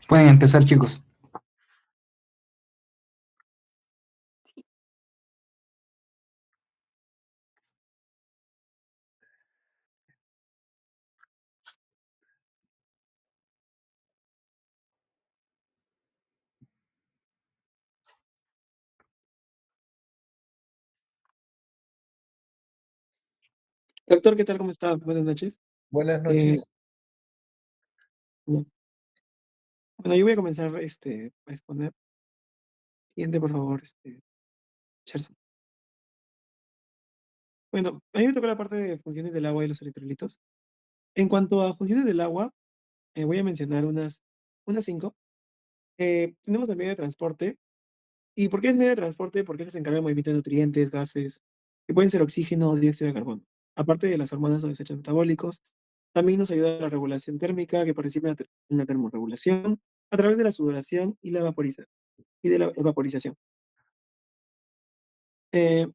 Pueden empezar, chicos. Doctor, ¿qué tal? ¿Cómo está? Buenas noches. Buenas Eh, noches. bueno, yo voy a comenzar a exponer. Siguiente, por favor, Cherson. Bueno, a mí me toca la parte de funciones del agua y los electrolitos. En cuanto a funciones del agua, voy a mencionar unas cinco. Tenemos el medio de transporte. ¿Y por qué es medio de transporte? Porque se encarga del movimiento de nutrientes, gases, que pueden ser oxígeno o dióxido de carbono. Aparte de las hormonas o desechos metabólicos, también nos ayuda a la regulación térmica, que participa en la termorregulación a través de la sudoración y de la vaporización. Eh,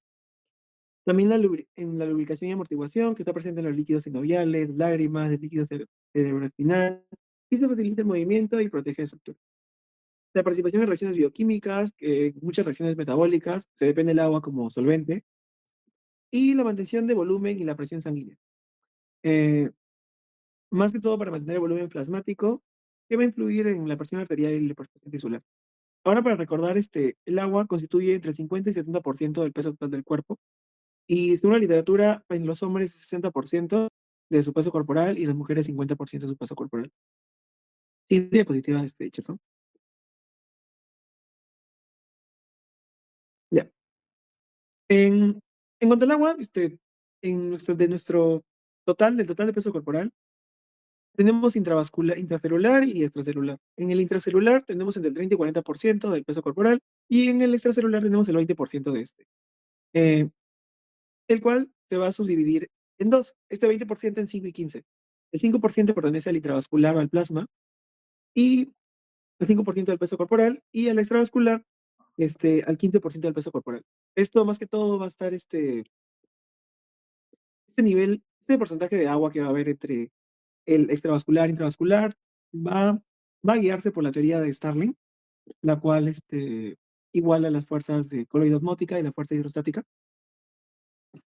También en la lubricación y amortiguación, que está presente en los líquidos sinoviales, lágrimas, el líquido cerebroespinal, y se facilita el movimiento y protege la estructura. La participación en reacciones bioquímicas, muchas reacciones metabólicas, se depende del agua como solvente, y la mantención de volumen y la presión sanguínea. Eh, Más que todo para mantener el volumen plasmático, que va a influir en la presión arterial y la presión tisular. Ahora, para recordar, el agua constituye entre el 50 y 70% del peso total del cuerpo. Y según la literatura, en los hombres es 60% de su peso corporal y en las mujeres 50% de su peso corporal. Sí, diapositiva, Cherson. Ya. En cuanto al agua, de nuestro total, del total de peso corporal, tenemos intracelular y extracelular. En el intracelular tenemos entre el 30 y 40% del peso corporal y en el extracelular tenemos el 20% de eh, el cual se va a subdividir en dos, este 20% en 5 y 15. El 5% pertenece al intravascular o al plasma y el 5% del peso corporal y al extravascular al 15% del peso corporal. Esto más que todo va a estar este nivel, este porcentaje de agua que va a haber entre el extravascular e intravascular va, va a guiarse por la teoría de Starling, la cual iguala las fuerzas de coloidosmótica y la fuerza hidrostática.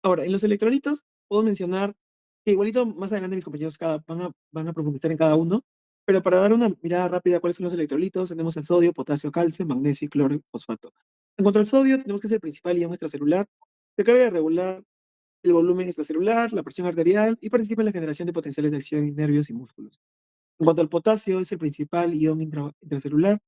Ahora, en los electrolitos, puedo mencionar que igualito más adelante mis compañeros van a profundizar en cada uno, pero para dar una mirada rápida a cuáles son los electrolitos, tenemos el sodio, potasio, calcio, magnesio, cloro y fosfato. En cuanto al sodio, tenemos que es el principal ion extracelular, se encarga de regular el volumen extracelular, la presión arterial y participa en la generación de potenciales de acción en nervios y músculos. En cuanto al potasio, es el principal ion intracelular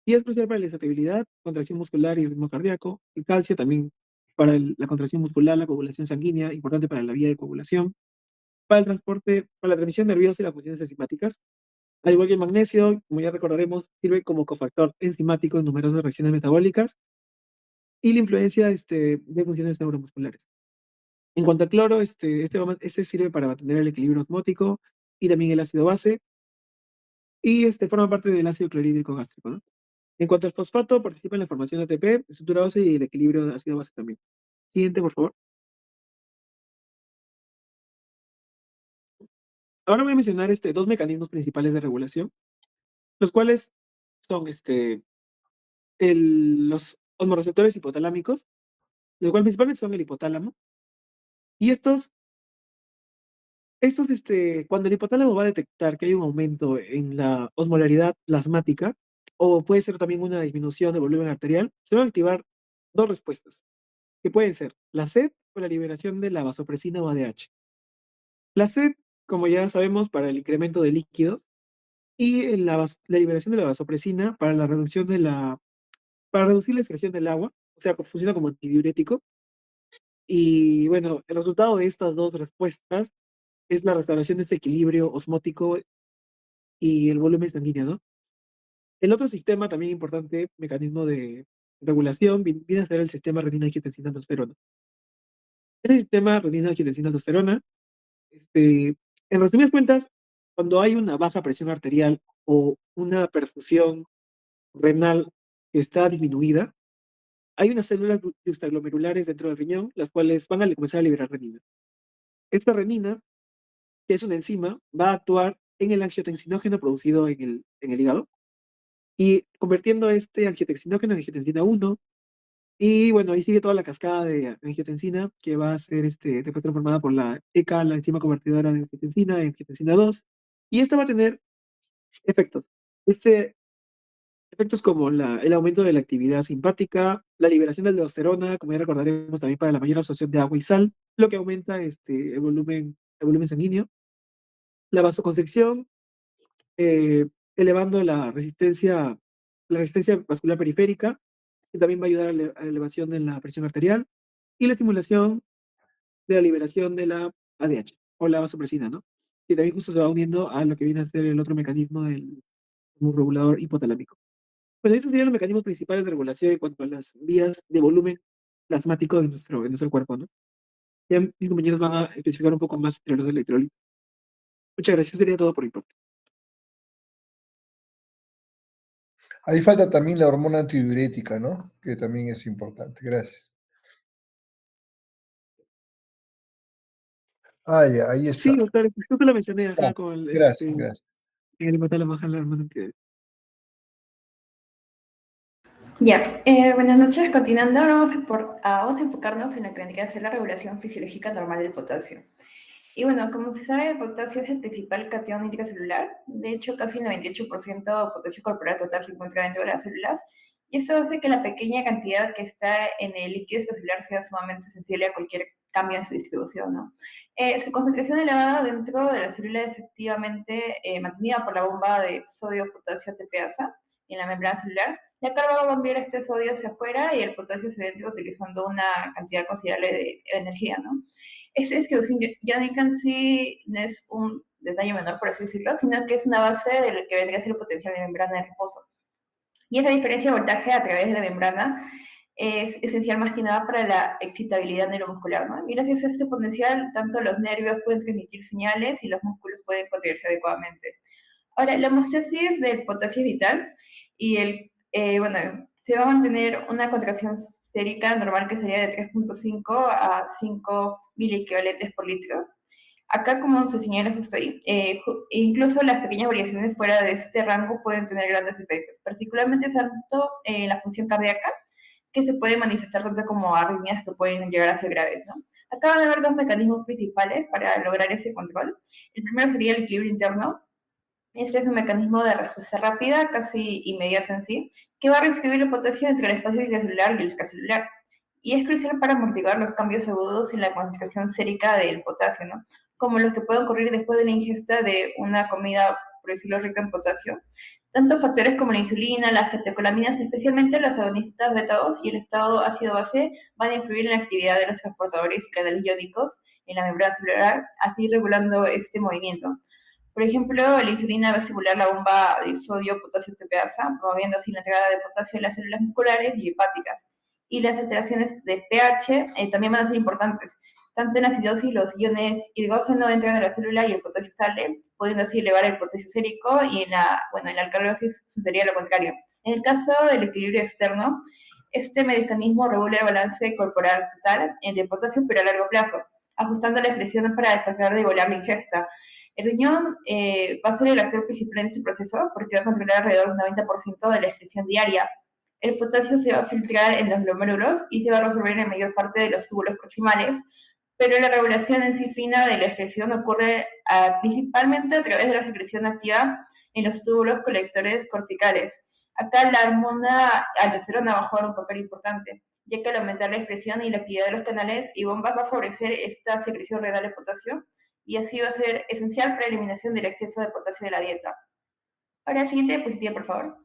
y es crucial para la estabilidad, contracción muscular y ritmo cardíaco. El calcio también para la contracción muscular, la coagulación sanguínea, importante para la vía de coagulación, para el transporte, para la transmisión nerviosa y las funciones enzimáticas. Al igual que el magnesio, como ya recordaremos, sirve como cofactor enzimático en numerosas reacciones metabólicas y la influencia de funciones neuromusculares. En cuanto al cloro, este sirve para mantener el equilibrio osmótico y también el ácido base y forma parte del ácido clorhídrico gástrico, ¿no? En cuanto al fosfato, participa en la formación de ATP, estructura ósea y el equilibrio de ácido base también. Siguiente, por favor. Ahora voy a mencionar dos mecanismos principales de regulación, los cuales son los hormoreceptores hipotalámicos, los cuales principalmente son el hipotálamo. Y cuando el hipotálamo va a detectar que hay un aumento en la osmolaridad plasmática, o puede ser también una disminución de volumen arterial, se van a activar dos respuestas, que pueden ser la sed o la liberación de la vasopresina o ADH. La sed, como ya sabemos, para el incremento de líquidos, y la liberación de la vasopresina para la reducción para reducir la excreción del agua, o sea, funciona como antidiurético. Y bueno, el resultado de estas dos respuestas es la restauración de ese equilibrio osmótico y el volumen sanguíneo, ¿no? El otro sistema también importante, mecanismo de regulación, viene a ser el sistema renina-angiotensina-aldosterona. Ese sistema renina-angiotensina-aldosterona, en resumidas cuentas, cuando hay una baja presión arterial o una perfusión renal que está disminuida, hay unas células juxtaglomerulares dentro del riñón, las cuales van a comenzar a liberar renina. Esta renina, que es una enzima, va a actuar en el angiotensinógeno producido en el hígado y convirtiendo este angiotensina en angiotensina 1. Y bueno, ahí sigue toda la cascada de angiotensina que va a ser después transformada por la ECA, la enzima convertidora de angiotensina, en angiotensina 2. Y esta va a tener efectos. Este, efectos como el aumento de la actividad simpática, la liberación de aldosterona, como ya recordaremos también para la mayor absorción de agua y sal, lo que aumenta el volumen sanguíneo, la vasoconstricción, eh, elevando la resistencia vascular periférica, que también va a ayudar a la elevación de la presión arterial, y la estimulación de la liberación de la ADH, o la vasopresina, ¿no? Que también justo se va uniendo a lo que viene a ser el otro mecanismo del regulador hipotalámico. Bueno, esos serían los mecanismos principales de regulación en cuanto a las vías de volumen plasmático de nuestro cuerpo, ¿no? Ya mis compañeros van a especificar un poco más entre los electrolitos. Muchas gracias, sería todo por mi parte. Ahí falta también la hormona antidiurética, ¿no? Que también es importante. Gracias. Ah, ya, ahí Sí, está. doctor, justo lo mencioné, Ya, ajá, con gracias, gracias. en el hipotálamo, ajá, la hormona que... Ya, buenas noches. Continuando, ahora vamos a enfocarnos en lo que vendría a ser la regulación fisiológica normal del potasio. Y bueno, como se sabe, el potasio es el principal catión intracelular. De hecho, casi el 98% de potasio corporal total se encuentra dentro de las células. Y eso hace que la pequeña cantidad que está en el líquido celular sea sumamente sensible a cualquier cambio en su distribución, ¿no? Su concentración elevada dentro de la célula es efectivamente mantenida por la bomba de sodio-potasio ATPasa en la membrana celular. La carga va a enviar este sodio hacia afuera y el potasio hacia adentro utilizando una cantidad considerable de energía, ¿no? Esa distribución iónica en sí no es un detalle menor, por así decirlo, sino que es una base de lo que vendría a ser el potencial de membrana de reposo. Y esa diferencia de voltaje a través de la membrana es esencial más que nada para la excitabilidad neuromuscular, ¿no? Y gracias a este potencial, tanto los nervios pueden transmitir señales y los músculos pueden contraerse adecuadamente. Ahora, la homeostasis del potasio es vital y bueno, se va a mantener una contracción sérica normal que sería de 3.5 a 5 miliequivalentes por litro. Acá, como se señala justo ahí, incluso las pequeñas variaciones fuera de este rango pueden tener grandes efectos, particularmente tanto en la función cardíaca, que se puede manifestar tanto como arritmias que pueden llegar a ser graves, ¿no? Acá van a haber dos mecanismos principales para lograr ese control. El primero sería el equilibrio interno. Este es un mecanismo de respuesta rápida, casi inmediata en sí, que va a redistribuir el potasio entre el espacio intracelular y el extracelular. Y es crucial para amortiguar los cambios agudos en la concentración sérica del potasio, ¿no? Como los que pueden ocurrir después de la ingesta de una comida, por decirlo, rica en potasio. Tanto factores como la insulina, las catecolaminas, especialmente los agonistas beta-2 y el estado ácido-base, van a influir en la actividad de los transportadores y canales iónicos en la membrana celular, así regulando este movimiento. Por ejemplo, la insulina va a estimular la bomba de sodio-potasio ATPasa, promoviendo así la entrada de potasio en las células musculares y hepáticas. Y las alteraciones de pH también van a ser importantes. Tanto en la acidosis, los iones hidrógeno entran a la célula y el potasio sale, pudiendo así elevar el potasio sérico, y en la alcalosis sucedería lo contrario. En el caso del equilibrio externo, este mecanismo regula el balance corporal total de potasio, pero a largo plazo, ajustando la excreción para destacar de igualar la ingesta. El riñón va a ser el actor principal en este proceso porque va a controlar alrededor del 90% de la excreción diaria. El potasio se va a filtrar en los glomérulos y se va a resolver en la mayor parte de los túbulos proximales, pero la regulación en sí fina de la excreción ocurre principalmente a través de la secreción activa en los túbulos colectores corticales. Acá la hormona aldosterona va a jugar un papel importante, ya que al aumentar la expresión y la actividad de los canales y bombas va a favorecer esta secreción renal de potasio, y así va a ser esencial para la eliminación del exceso de potasio de la dieta. Ahora, siguiente diapositiva, por favor.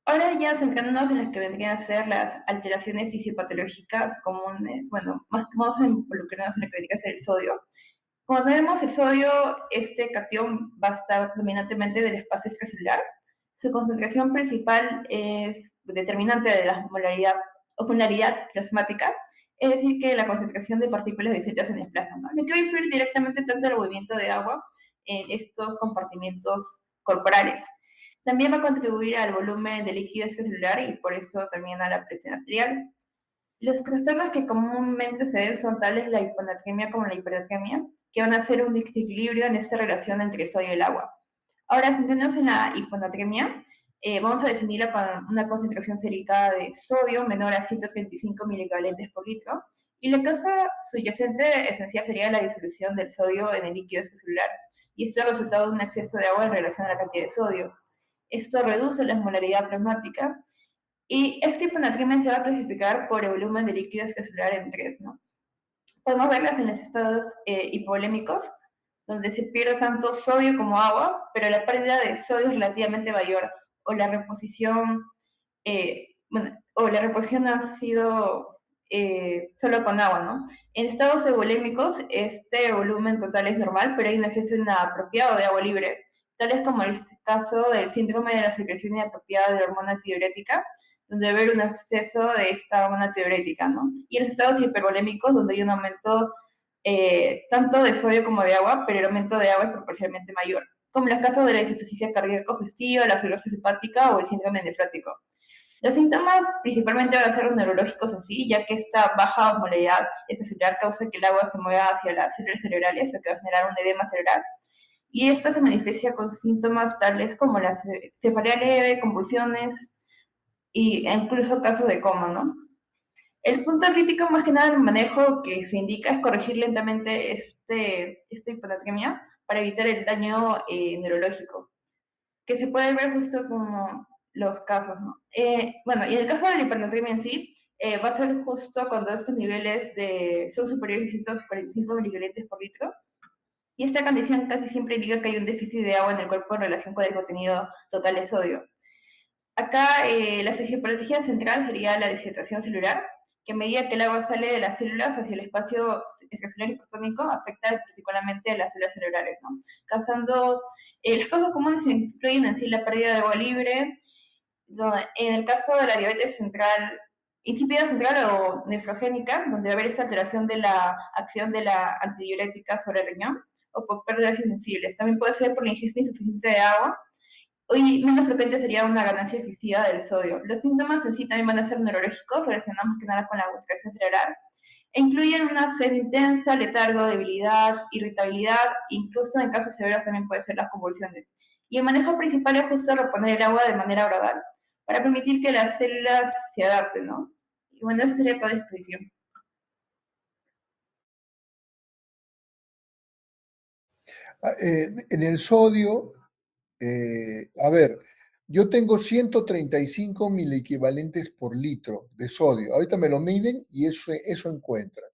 Ahora ya centrándonos en las que vendrían a ser las alteraciones fisiopatológicas comunes, bueno, vamos a involucrarnos en lo que vendría a ser el sodio. Como vemos, el sodio, este catión va a estar dominantemente del espacio extracelular. Su concentración principal es determinante de la molaridad plasmática, es decir, que la concentración de partículas disueltas en el plasma, ¿no? Lo que va a influir directamente tanto en el movimiento de agua en estos compartimentos corporales. También va a contribuir al volumen de líquido extracelular y por eso también a la presión arterial. Los trastornos que comúnmente se ven son tales la hiponatremia como la hipernatremia, que van a hacer un desequilibrio en esta relación entre el sodio y el agua. Ahora, centrándonos en la hiponatremia, vamos a definirla con una concentración sérica de sodio menor a 135 miliequivalentes por litro, y la causa subyacente esencial sería la disolución del sodio en el líquido extracelular, y esto es el resultado de un exceso de agua en relación a la cantidad de sodio. Esto reduce la osmolaridad plasmática, y esta hiponatremia se va a clasificar por el volumen de líquido extracelular en 3, ¿no? Podemos verlas en los estados hipovolémicos, donde se pierde tanto sodio como agua, pero la pérdida de sodio es relativamente mayor, o la reposición, o la reposición ha sido solo con agua, ¿no? En estados euvolémicos, este volumen total es normal, pero hay un exceso inapropiado de agua libre, tales como el caso del síndrome de la secreción inapropiada de la hormona antidiurética, donde debe haber un exceso de esta hormona antidiurética, ¿no? Y en los estados hipervolémicos, donde hay un aumento tanto de sodio como de agua, pero el aumento de agua es proporcionalmente mayor, como en los casos de la insuficiencia cardíaca congestiva, la cirrosis hepática o el síndrome nefrótico. Los síntomas principalmente van a ser los neurológicos así, ya que esta baja osmolaridad extracelular causa que el agua se mueva hacia las células cerebrales, lo que va a generar un edema cerebral. Y esto se manifiesta con síntomas tales como la cefalea leve, convulsiones e incluso casos de coma, ¿no? El punto crítico, más que nada, el manejo que se indica es corregir lentamente esta hiponatremia para evitar el daño neurológico, que se puede ver justo como los casos, ¿no? Bueno, y en el caso de la hiponatremia en sí, va a ser justo cuando estos niveles son superiores a 145 miligramos por litro, y esta condición casi siempre indica que hay un déficit de agua en el cuerpo en relación con el contenido total de sodio. Acá la fisiopatología central sería la deshidratación celular, que a medida que el agua sale de las células hacia el espacio extracelular hipertónico, afecta particularmente a las células cerebrales, ¿no? Causando, las causas comunes incluyen en sí la pérdida de agua libre, en el caso de la diabetes central, insípida central o nefrogénica, donde va a haber esa alteración de la acción de la antidiurética sobre el riñón, o por pérdidas insensibles. También puede ser por la ingesta insuficiente de agua. Hoy menos frecuente sería una ganancia excesiva del sodio. Los síntomas en sí también van a ser neurológicos, relacionados más que nada con la contracción cerebral, e incluyen una sed intensa, letargo, debilidad, irritabilidad, incluso en casos severos también puede ser las convulsiones. Y el manejo principal es justo reponer el agua de manera gradual, para permitir que las células se adapten, ¿no? Y bueno, eso sería toda disposición. En el sodio, a ver, yo tengo 135 miliequivalentes por litro de sodio. Ahorita me lo miden y eso encuentran.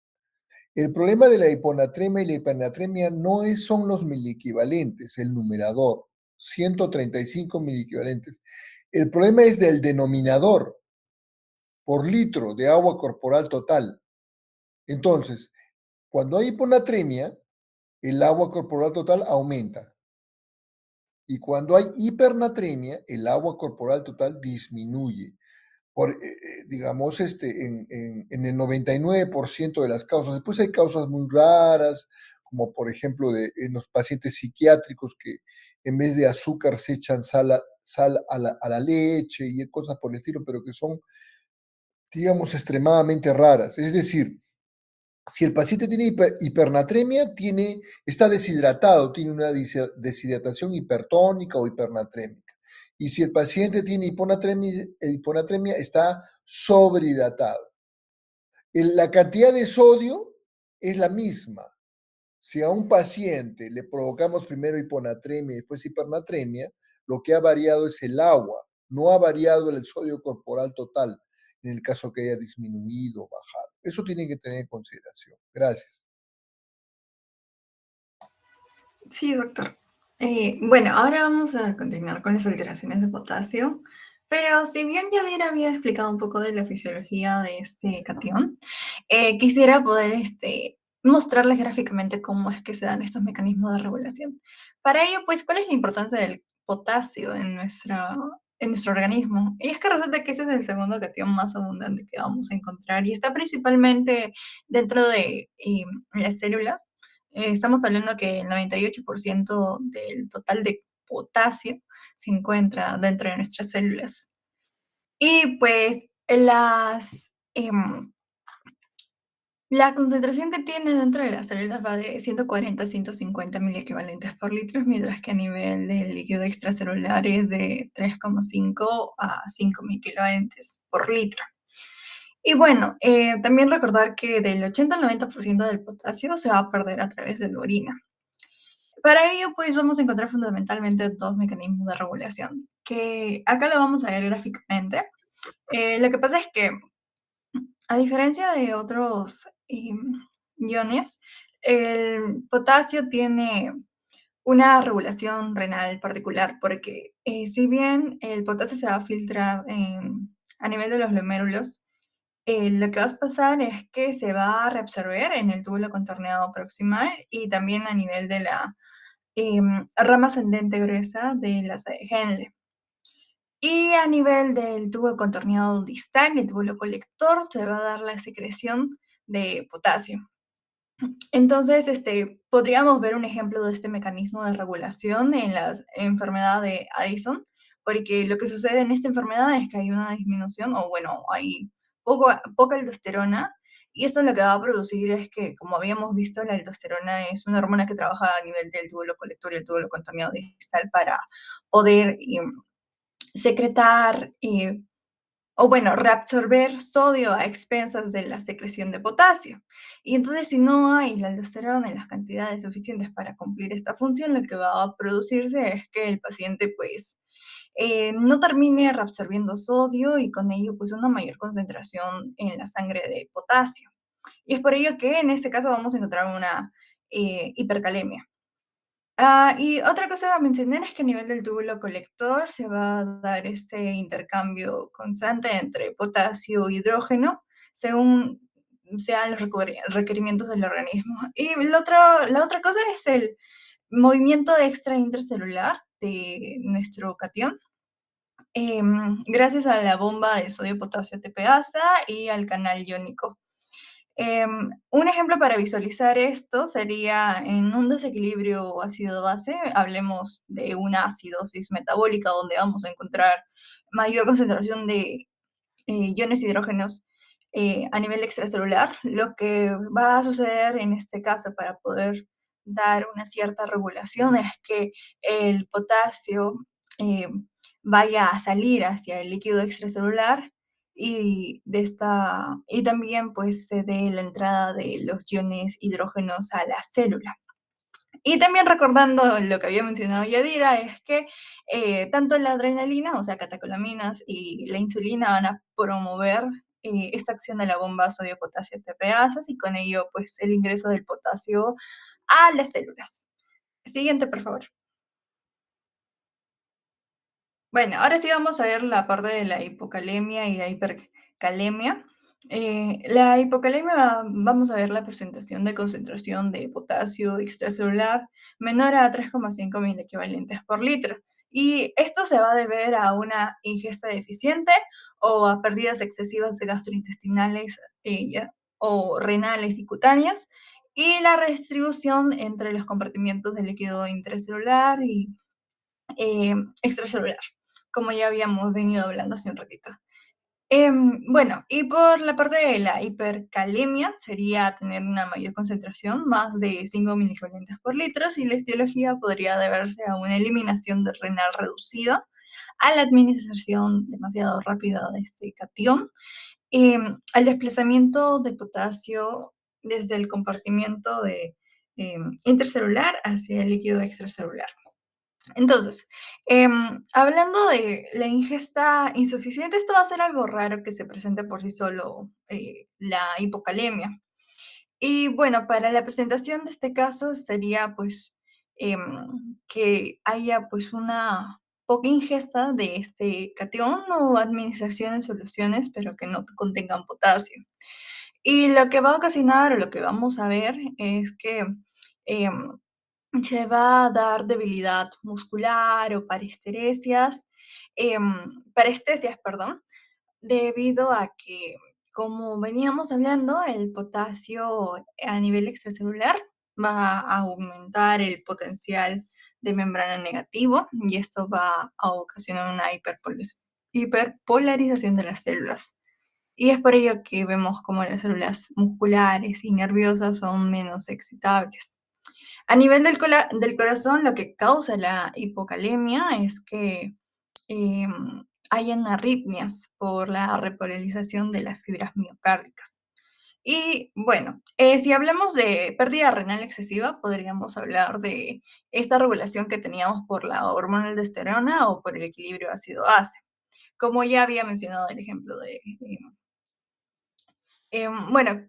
El problema de la hiponatremia y la hipernatremia no son los miliequivalentes, el numerador, 135 miliequivalentes. El problema es del denominador por litro de agua corporal total. Entonces, cuando hay hiponatremia, el agua corporal total aumenta. Y cuando hay hipernatremia, el agua corporal total disminuye. Digamos, en el 99% de las causas. Después hay causas muy raras, como por ejemplo en los pacientes psiquiátricos que en vez de azúcar se echan sal a la leche y cosas por el estilo, pero que son, digamos, extremadamente raras. Es decir, si el paciente tiene hipernatremia, está deshidratado, tiene una deshidratación hipertónica o hipernatrémica. Y si el paciente tiene hiponatremia está sobrehidratado. La cantidad de sodio es la misma. Si a un paciente le provocamos primero hiponatremia y después hipernatremia, lo que ha variado es el agua, no ha variado el sodio corporal total, en el caso que haya disminuido o bajado. Eso tienen que tener en consideración. Gracias. Sí, doctor. Bueno, ahora vamos a continuar con las alteraciones de potasio, pero si bien ya había explicado un poco de la fisiología de este catión, quisiera poder mostrarles gráficamente cómo es que se dan estos mecanismos de regulación. Para ello, pues, ¿cuál es la importancia del potasio en nuestro organismo? Y es que resulta que ese es el segundo catión más abundante que vamos a encontrar y está principalmente dentro de las células. Estamos hablando que el 98% del total de potasio se encuentra dentro de nuestras células. Y pues La concentración que tiene dentro de las células va de 140 a 150 miliequivalentes por litro, mientras que a nivel del líquido extracelular es de 3,5 a 5 miliequivalentes por litro. Y bueno, también recordar que del 80 al 90% del potasio se va a perder a través de la orina. Para ello, pues vamos a encontrar fundamentalmente dos mecanismos de regulación, que acá lo vamos a ver gráficamente. Lo que pasa es que, a diferencia de otros iones, el potasio tiene una regulación renal particular, porque si bien el potasio se va a filtrar a nivel de los glomérulos, lo que va a pasar es que se va a reabsorber en el túbulo contorneado proximal y también a nivel de la rama ascendente gruesa de la sede Henle. Y a nivel del tubo contorneado distal, el túbulo colector, se va a dar la secreción de potasio. Entonces, podríamos ver un ejemplo de este mecanismo de regulación en la enfermedad de Addison, porque lo que sucede en esta enfermedad es que hay una disminución, o bueno, hay poca aldosterona, y eso lo que va a producir es que, como habíamos visto, la aldosterona es una hormona que trabaja a nivel del túbulo colector y el túbulo contorneado distal para poder secretar o bueno, reabsorber sodio a expensas de la secreción de potasio. Y entonces, si no hay la aldosterona en las cantidades suficientes para cumplir esta función, lo que va a producirse es que el paciente, pues, no termine reabsorbiendo sodio y con ello, pues, una mayor concentración en la sangre de potasio. Y es por ello que en este caso vamos a encontrar una hipercalemia. Y otra cosa a mencionar es que a nivel del túbulo colector se va a dar este intercambio constante entre potasio e hidrógeno según sean los requerimientos del organismo. Y la otra cosa es el movimiento extra intracelular de nuestro catión, gracias a la bomba de sodio-potasio TPasa y al canal iónico. Un ejemplo para visualizar esto sería en un desequilibrio ácido-base, hablemos de una acidosis metabólica donde vamos a encontrar mayor concentración de iones hidrógenos a nivel extracelular. Lo que va a suceder en este caso para poder dar una cierta regulación es que el potasio eh, vaya a salir hacia el líquido extracelular y también pues se dé la entrada de los iones hidrógenos a la célula. Y también recordando lo que había mencionado Yadira, es que tanto la adrenalina, o sea, catecolaminas, y la insulina van a promover esta acción de la bomba sodio-potasio TPasas y con ello, pues, el ingreso del potasio a las células. Siguiente, por favor. Bueno, ahora sí vamos a ver la parte de la hipocalemia y la hipercalemia. La hipocalemia, vamos a ver la presentación de concentración de potasio extracelular menor a 3,5 mil equivalentes por litro. Y esto se va a deber a una ingesta deficiente o a pérdidas excesivas de gastrointestinales o renales y cutáneas, y la redistribución entre los compartimientos del líquido intracelular y extracelular, como ya habíamos venido hablando hace un ratito. Bueno, y por la parte de la hipercalemia sería tener una mayor concentración, más de 5 milicorrientes por litro, y la etiología podría deberse a una eliminación de renal reducida, a la administración demasiado rápida de este catión, al desplazamiento de potasio desde el compartimiento de, intracelular hacia el líquido extracelular. Entonces, hablando de la ingesta insuficiente, esto va a ser algo raro que se presente por sí solo, la hipocalemia. Y bueno, para la presentación de este caso sería pues que haya pues una poca ingesta de este catión o administración en soluciones, pero que no contengan potasio. Y lo que va a ocasionar o lo que vamos a ver es que em, se va a dar debilidad muscular o parestesias, perdón, debido a que, como veníamos hablando, el potasio a nivel extracelular va a aumentar el potencial de membrana negativo y esto va a ocasionar una hiperpolarización de las células. y es por ello que vemos como las células musculares y nerviosas son menos excitables. A nivel del corazón, lo que causa la hipocalemia es que hayan arritmias por la repolarización de las fibras miocárdicas. Y bueno, si hablamos de pérdida renal excesiva, podríamos hablar de esta regulación que teníamos por la hormona aldosterona o por el equilibrio ácido-base. Como ya había mencionado el ejemplo de, bueno,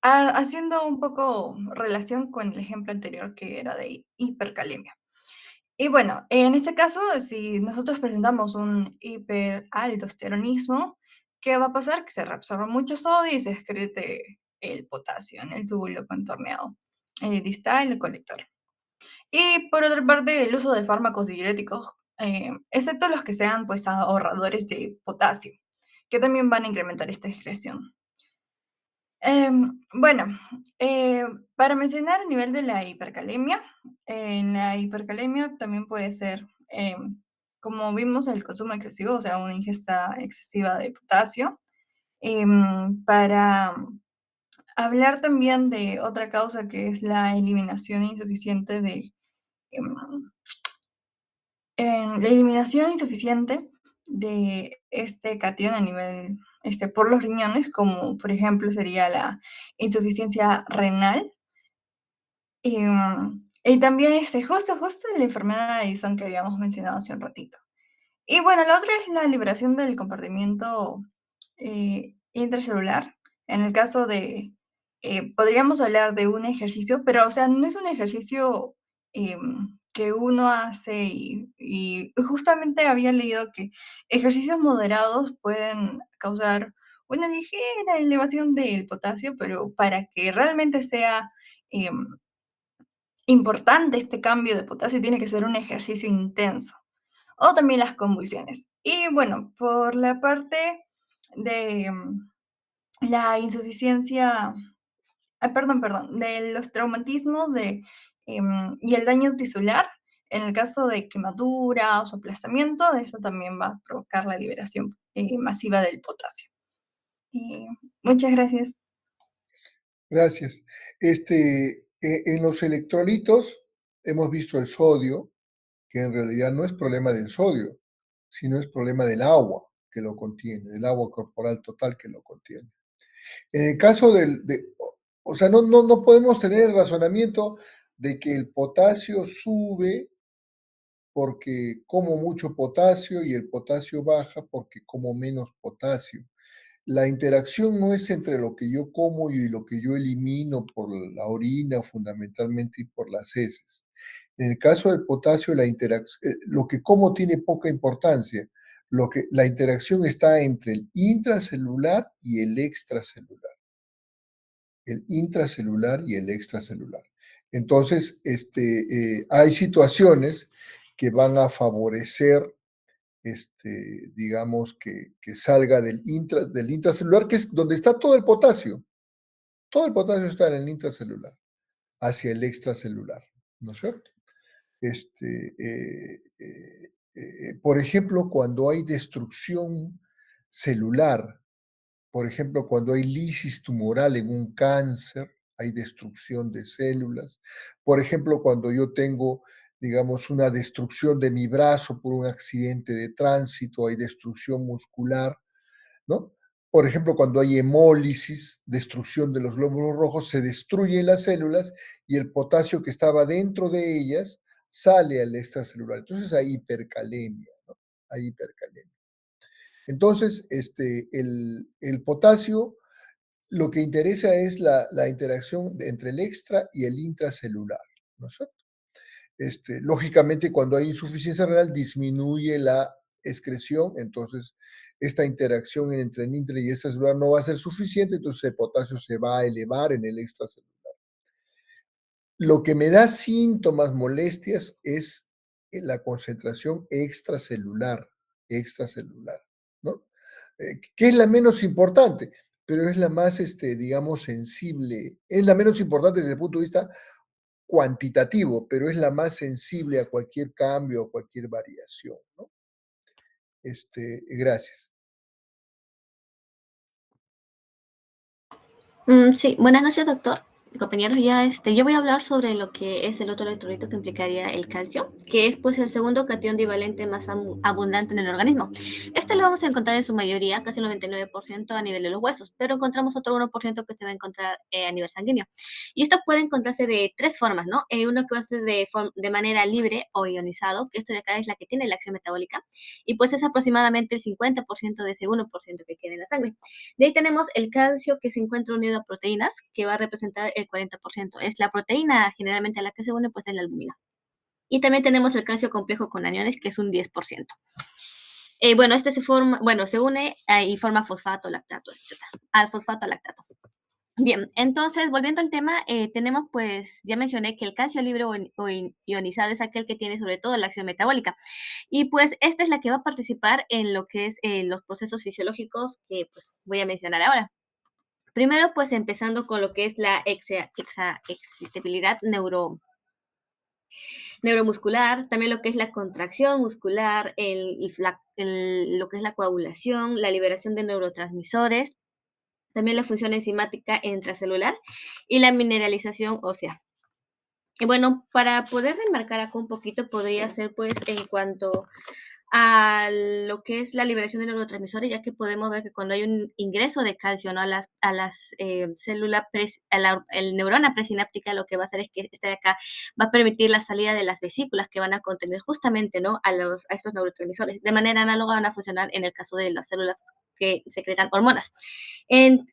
haciendo un poco relación con el ejemplo anterior que era de hipercalemia. Y bueno, en este caso, si nosotros presentamos un hiperaldosteronismo, ¿qué va a pasar? Que se reabsorba mucho sodio y se excrete el potasio en el túbulo contorneado distal, el colector. Y por otra parte, el uso de fármacos diuréticos, excepto los que sean pues ahorradores de potasio, que también van a incrementar esta excreción. Bueno, para mencionar a nivel de la hipercalemia, en la hipercalemia también puede ser, como vimos, el consumo excesivo, o sea, una ingesta excesiva de potasio. Para hablar también de otra causa que es la eliminación insuficiente em, la eliminación insuficiente de este catión a nivel, por los riñones, como por ejemplo sería la insuficiencia renal. Y también justo la enfermedad de Addison que habíamos mencionado hace un ratito. Y bueno, la otra es la liberación del compartimiento intracelular. En el caso de, podríamos hablar de un ejercicio, pero o sea, no es un ejercicio que uno hace y justamente había leído que ejercicios moderados pueden causar una ligera elevación del potasio, pero para que realmente sea em, importante este cambio de potasio tiene que ser un ejercicio intenso o también las convulsiones. Y bueno, por la parte de la insuficiencia, perdón, de los traumatismos y el daño tisular, en el caso de quemaduras o aplastamiento, eso también va a provocar la liberación masiva del potasio. Y muchas gracias. Gracias. En los electrolitos hemos visto el sodio, que en realidad no es problema del sodio, sino es problema del agua que lo contiene, del agua corporal total que lo contiene. En el caso o sea, no podemos tener el razonamiento de que el potasio sube porque como mucho potasio y el potasio baja porque como menos potasio. La interacción no es entre lo que yo como y lo que yo elimino por la orina fundamentalmente y por las heces. En el caso del potasio, lo que como tiene poca importancia. La interacción está entre el intracelular y el extracelular. El intracelular y el extracelular. Entonces, hay situaciones que van a favorecer digamos, que salga del intracelular, que es donde está todo el potasio. Todo el potasio está en el intracelular, hacia el extracelular, ¿no es cierto? Por ejemplo, cuando hay destrucción celular, por ejemplo, cuando hay lisis tumoral en un cáncer, hay destrucción de células. Por ejemplo, cuando yo tengo, digamos, una destrucción de mi brazo por un accidente de tránsito, hay destrucción muscular, ¿no? Por ejemplo, cuando hay hemólisis, destrucción de los glóbulos rojos, se destruyen las células y el potasio que estaba dentro de ellas sale al extracelular. Entonces hay hipercalemia, ¿no? Hay hipercalemia. Entonces, el potasio, lo que interesa es la interacción entre el extra y el intracelular, ¿no es cierto? Lógicamente, cuando hay insuficiencia renal, disminuye la excreción, entonces esta interacción entre el intra y el extracelular no va a ser suficiente, entonces el potasio se va a elevar en el extracelular. Lo que me da síntomas, molestias, es la concentración extracelular, ¿no? Que es la menos importante, pero es la más, digamos, sensible, es la menos importante desde el punto de vista cuantitativo, pero es la más sensible a cualquier cambio, a cualquier variación, ¿no? Gracias. Sí, buenas noches, doctor. Compañeros, yo voy a hablar sobre lo que es el otro electrolito que implicaría el calcio, que es pues el segundo catión divalente más abundante en el organismo. Este lo vamos a encontrar en su mayoría, casi el 99% a nivel de los huesos, pero encontramos otro 1% que se va a encontrar a nivel sanguíneo. Y esto puede encontrarse de tres formas, ¿no? Uno que va a ser de manera libre o ionizado, que esto de acá es la que tiene la acción metabólica, y pues es aproximadamente el 50% de ese 1% que queda en la sangre. De ahí tenemos el calcio que se encuentra unido a proteínas, que va a representar el 40%. Es la proteína generalmente a la que se une, pues es la albúmina. Y también tenemos el calcio complejo con aniones, que es un 10%. Bueno, este se une y forma fosfato, lactato, etc. Al fosfato, lactato. Bien, entonces, volviendo al tema, tenemos, pues, ya mencioné que el calcio libre o ionizado es aquel que tiene sobre todo la acción metabólica. Y pues, esta es la que va a participar en lo que es los procesos fisiológicos que, pues, voy a mencionar ahora. Primero, pues, empezando con lo que es la excitabilidad neuromuscular, también lo que es la contracción muscular, lo que es la coagulación, la liberación de neurotransmisores, también la función enzimática intracelular y la mineralización ósea. Y bueno, para poder remarcar acá un poquito, podría ser pues en cuanto a lo que es la liberación de neurotransmisores, ya que podemos ver que cuando hay un ingreso de calcio, ¿no? a las células, el neurona presináptica, lo que va a hacer es que esta de acá va a permitir la salida de las vesículas que van a contener justamente, ¿no? a estos neurotransmisores. De manera análoga van a funcionar en el caso de las células que secretan hormonas.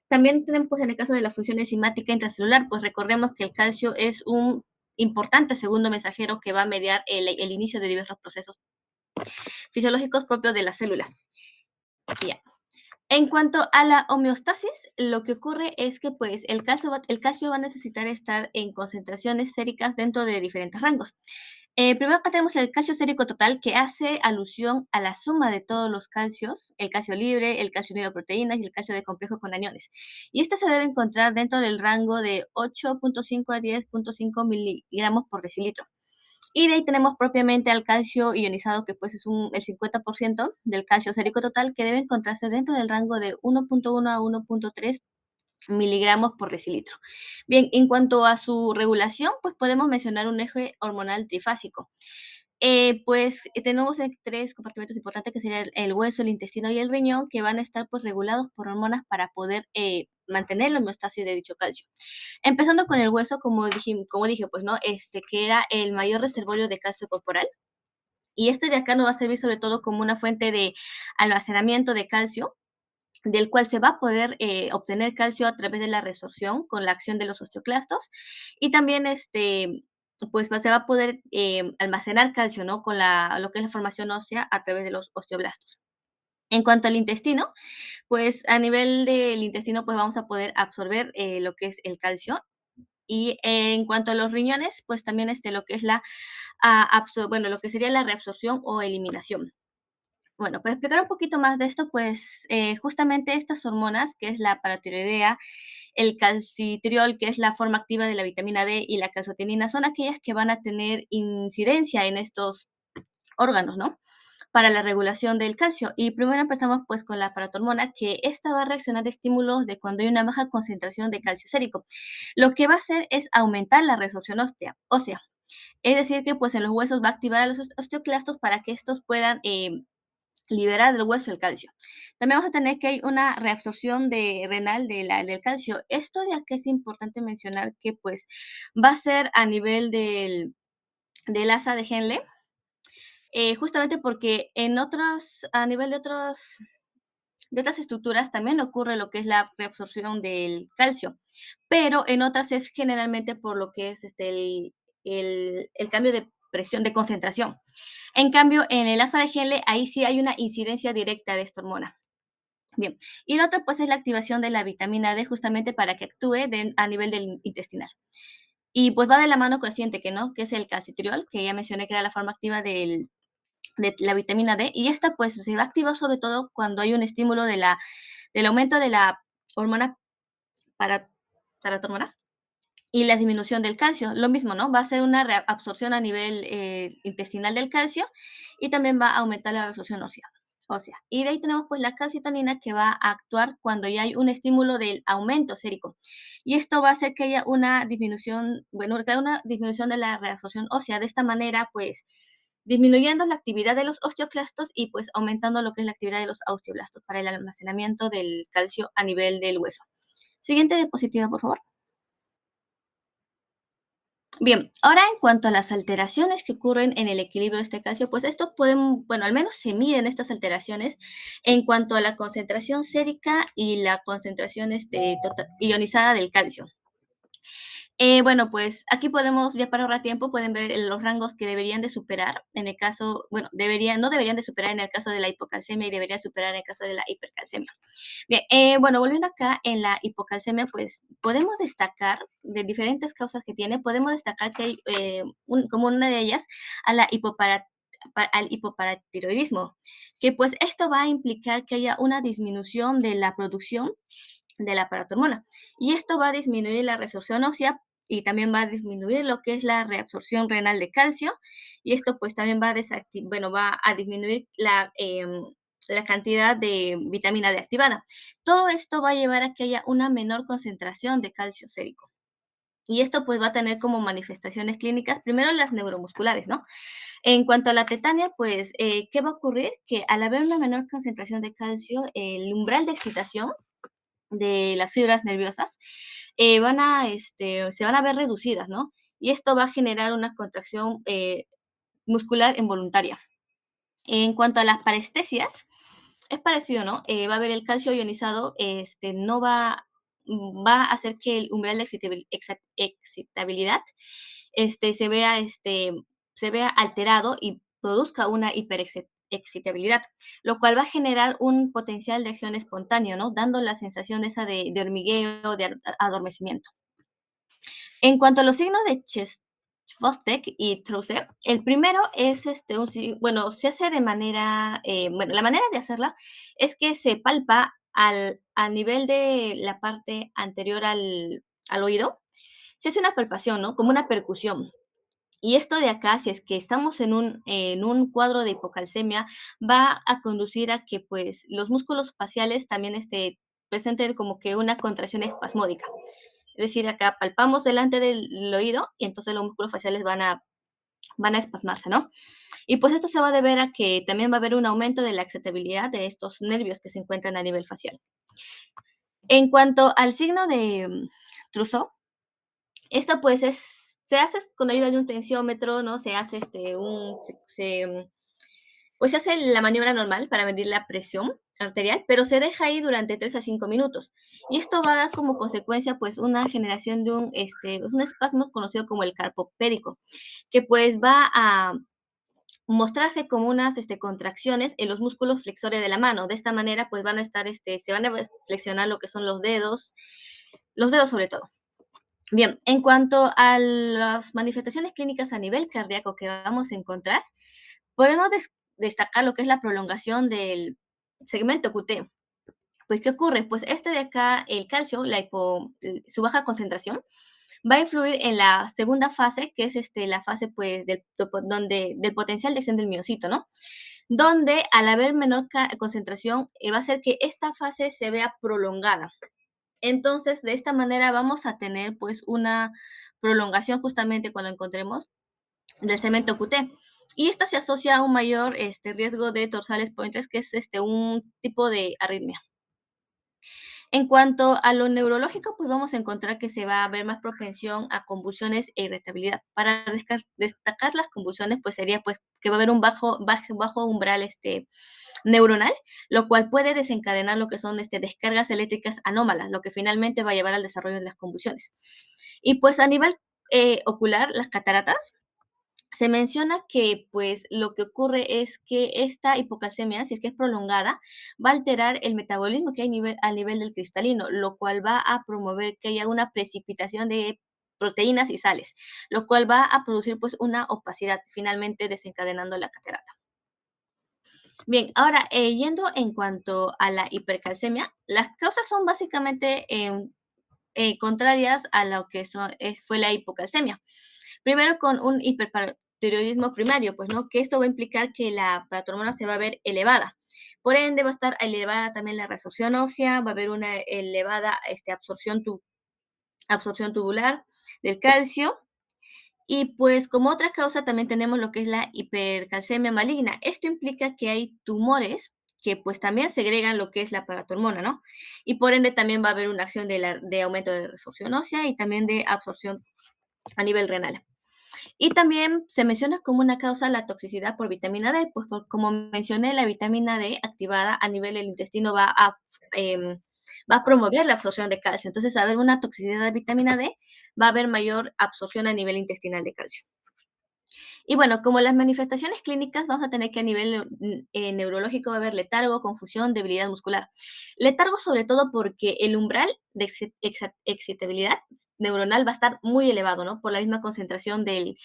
También tenemos, pues, en el caso de la función enzimática intracelular, pues recordemos que el calcio es un importante segundo mensajero que va a mediar el inicio de diversos procesos fisiológicos propios de la célula. Ya. En cuanto a la homeostasis, lo que ocurre es que pues, el calcio va a necesitar estar en concentraciones séricas dentro de diferentes rangos. Primero acá tenemos el calcio sérico total, que hace alusión a la suma de todos los calcios, el calcio libre, el calcio unido a proteínas y el calcio de complejo con aniones. Y este se debe encontrar dentro del rango de 8.5 a 10.5 miligramos por decilitro. Y de ahí tenemos propiamente al calcio ionizado, que pues es el 50% del calcio sérico total, que debe encontrarse dentro del rango de 1.1 a 1.3 miligramos por decilitro. Bien, en cuanto a su regulación, pues podemos mencionar un eje hormonal trifásico. Pues tenemos tres compartimentos importantes, que serían el hueso, el intestino y el riñón, que van a estar pues regulados por hormonas para poder mantener la homeostasis de dicho calcio. Empezando con el hueso, como dije, pues no, que era el mayor reservorio de calcio corporal. Y este de acá nos va a servir sobre todo como una fuente de almacenamiento de calcio, del cual se va a poder obtener calcio a través de la resorción con la acción de los osteoclastos, y también pues se va a poder almacenar calcio, ¿no? Con lo que es la formación ósea a través de los osteoblastos. En cuanto al intestino, pues a nivel del intestino pues vamos a poder absorber lo que es el calcio. Y en cuanto a los riñones, pues también lo que es lo que sería la reabsorción o eliminación. Bueno, para explicar un poquito más de esto, pues justamente estas hormonas, que es la paratiroidea, el calcitriol, que es la forma activa de la vitamina D, y la calcitoninina, son aquellas que van a tener incidencia en estos órganos, ¿no? Para la regulación del calcio. Y primero empezamos pues con la paratormona, que esta va a reaccionar a estímulos de cuando hay una baja concentración de calcio sérico. Lo que va a hacer es aumentar la resorción ósea. Es decir, que pues en los huesos va a activar a los osteoclastos para que estos puedan liberar del hueso el calcio. También vamos a tener que hay una reabsorción renal del calcio. Esto ya que es importante mencionar que pues va a ser a nivel del asa de Henle, justamente porque a nivel de otras estructuras también ocurre lo que es la reabsorción del calcio, pero en otras es generalmente por lo que es el cambio de presión, de concentración. En cambio, en el asa de Henle, ahí sí hay una incidencia directa de esta hormona. Bien, y la otra pues es la activación de la vitamina D, justamente para que actúe a nivel del intestinal. Y pues va de la mano con el siguiente, que es el calcitriol, que ya mencioné que era la forma activa de la vitamina D, y esta pues se va a activar sobre todo cuando hay un estímulo del aumento de la hormona paratormona y la disminución del calcio. Lo mismo, ¿no? Va a ser una absorción a nivel intestinal del calcio, y también va a aumentar la resorción ósea. ósea. Y de ahí tenemos pues la calcitonina que va a actuar cuando ya hay un estímulo del aumento sérico. Y esto va a hacer que haya una disminución, bueno, una disminución de la reabsorción ósea. De esta manera, pues, disminuyendo la actividad de los osteoclastos y pues aumentando lo que es la actividad de los osteoblastos para el almacenamiento del calcio a nivel del hueso. Siguiente diapositiva, por favor. Bien, ahora en cuanto a las alteraciones que ocurren en el equilibrio de este calcio, pues esto pueden, bueno, al menos se miden estas alteraciones en cuanto a la concentración sérica y la concentración ionizada del calcio. Bueno, pues aquí podemos, ya para ahorrar tiempo, pueden ver los rangos que deberían de superar en el caso, bueno, no deberían de superar en el caso de la hipocalcemia y deberían superar en el caso de la hipercalcemia. Bien, bueno, volviendo acá en la hipocalcemia, pues podemos destacar de diferentes causas que tiene, podemos destacar que hay como una de ellas al hipoparatiroidismo, que pues esto va a implicar que haya una disminución de la producción de la paratormona. Y esto va a disminuir la resorción ósea y también va a disminuir lo que es la reabsorción renal de calcio. Y esto pues también va a disminuir la cantidad de vitamina D activada. Todo esto va a llevar a que haya una menor concentración de calcio sérico. Y esto pues va a tener como manifestaciones clínicas, primero las neuromusculares, ¿no? En cuanto a la tetania, pues, ¿qué va a ocurrir? Que al haber una menor concentración de calcio, el umbral de excitación de las fibras nerviosas se van a ver reducidas, ¿no? Y esto va a generar una contracción muscular involuntaria. En cuanto a las parestesias, es parecido, ¿no? Va a haber el calcio ionizado, no va a hacer que el umbral de excitabilidad se vea alterado y produzca una hiperexcitabilidad, lo cual va a generar un potencial de acción espontáneo, ¿no? Dando la sensación esa de hormigueo, de adormecimiento. En cuanto a los signos de Chvostek y Trousse, el primero es se hace de manera, la manera de hacerla es que se palpa al nivel de la parte anterior al oído. Se hace una palpación, ¿no? Como una percusión. Y esto de acá, si es que estamos en un cuadro de hipocalcemia, va a conducir a que pues los músculos faciales también presenten como que una contracción espasmódica. Es decir, acá palpamos delante del oído y entonces los músculos faciales van a espasmarse, ¿no? Y pues esto se va a deber a que también va a haber un aumento de la excitabilidad de estos nervios que se encuentran a nivel facial. En cuanto al signo de Trousseau, esto pues se hace con ayuda de un tensiómetro, ¿no? Se hace pues se hace la maniobra normal para medir la presión arterial, pero se deja ahí durante 3 a 5 minutos. Y esto va a dar como consecuencia pues una generación de un espasmo conocido como el carpopédico, que pues va a mostrarse como unas contracciones en los músculos flexores de la mano. De esta manera pues van a estar, se van a flexionar lo que son los dedos sobre todo. Bien, en cuanto a las manifestaciones clínicas a nivel cardíaco que vamos a encontrar, podemos destacar lo que es la prolongación del segmento QT. Pues, ¿qué ocurre? Pues de acá, el calcio, su baja concentración, va a influir en la segunda fase, que es la fase pues del potencial de acción del miocito, ¿no? Donde al haber menor concentración va a hacer que esta fase se vea prolongada. Entonces, de esta manera vamos a tener pues una prolongación justamente cuando encontremos del segmento QT. Y esta se asocia a un mayor riesgo de torsales pointes, que es un tipo de arritmia. En cuanto a lo neurológico, pues vamos a encontrar que se va a ver más propensión a convulsiones e irritabilidad. Para destacar las convulsiones, pues sería pues que va a haber un bajo umbral neuronal, lo cual puede desencadenar lo que son descargas eléctricas anómalas, lo que finalmente va a llevar al desarrollo de las convulsiones. Y pues a nivel ocular, las cataratas, se menciona que pues lo que ocurre es que esta hipocalcemia, si es que es prolongada, va a alterar el metabolismo que hay a nivel del cristalino, lo cual va a promover que haya una precipitación de proteínas y sales, lo cual va a producir pues una opacidad, finalmente desencadenando la catarata. Bien, ahora yendo en cuanto a la hipercalcemia, las causas son básicamente contrarias a lo que fue la hipocalcemia. Primero con un hipotiroidismo primario, pues, ¿no? Que esto va a implicar que la paratormona se va a ver elevada. Por ende, va a estar elevada también la resorción ósea, va a haber una elevada absorción tubular del calcio. Y pues como otra causa también tenemos lo que es la hipercalcemia maligna. Esto implica que hay tumores que pues también segregan lo que es la paratormona, ¿no? Y por ende también va a haber una acción de aumento de resorción ósea y también de absorción a nivel renal. Y también se menciona como una causa la toxicidad por vitamina D, pues como mencioné, la vitamina D activada a nivel del intestino va a promover la absorción de calcio. Entonces, al haber una toxicidad de vitamina D, va a haber mayor absorción a nivel intestinal de calcio. Y bueno, como las manifestaciones clínicas, vamos a tener que a nivel neurológico va a haber letargo, confusión, debilidad muscular. Letargo sobre todo porque el umbral de excitabilidad neuronal va a estar muy elevado, ¿no? Por la misma concentración del